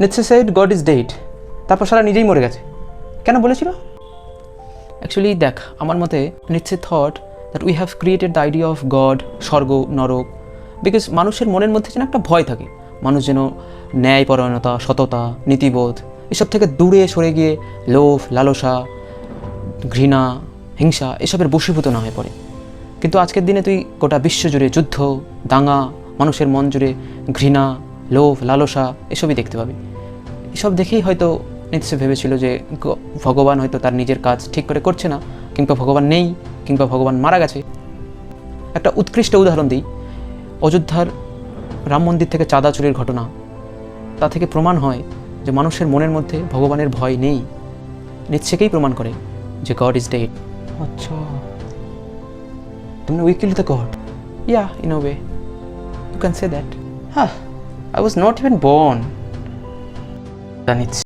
নিৎসে shed god is dead, তারপর সারা নিজেই মরে গেছে। কেন বলেছিল? অ্যাকচুয়ালি দেখ, আমার মতে Nietzsche thought that we have created the idea of God, স্বর্গ, নরক, বিকজ মানুষের মনের মধ্যে যেন একটা ভয় থাকে। মানুষ যেন ন্যায়পরায়ণতা, সততা, নীতিবোধ এসব থেকে দূরে সরে গিয়ে লোভ, লালসা, ঘৃণা, হিংসা এসবের বশীভূত না হয়ে পড়ে। কিন্তু আজকের দিনে তুই গোটা বিশ্ব জুড়ে যুদ্ধ, দাঙ্গা, মানুষের মন জুড়ে ঘৃণা, লোভ, লালসা এসবই দেখতে পাবি। এসব দেখেই হয়তো নিৎসে ভেবেছিল যে ভগবান হয়তো তার নিজের কাজ ঠিক করে করছে না, কিংবা ভগবান নেই, কিংবা ভগবান মারা গেছে। একটা উৎকৃষ্ট উদাহরণ দিই, অযোধ্যার রাম মন্দির থেকে চাঁদা চুরির ঘটনা। তা থেকে প্রমাণ হয় যে মানুষের মনের মধ্যে ভগবানের ভয় নেই। নিৎসেকেই প্রমাণ করে যে গড ইজ ডেড। আচ্ছা, तुमने we killed the god? Yeah, in a way. You can say that. Huh, I was not even born. Done it.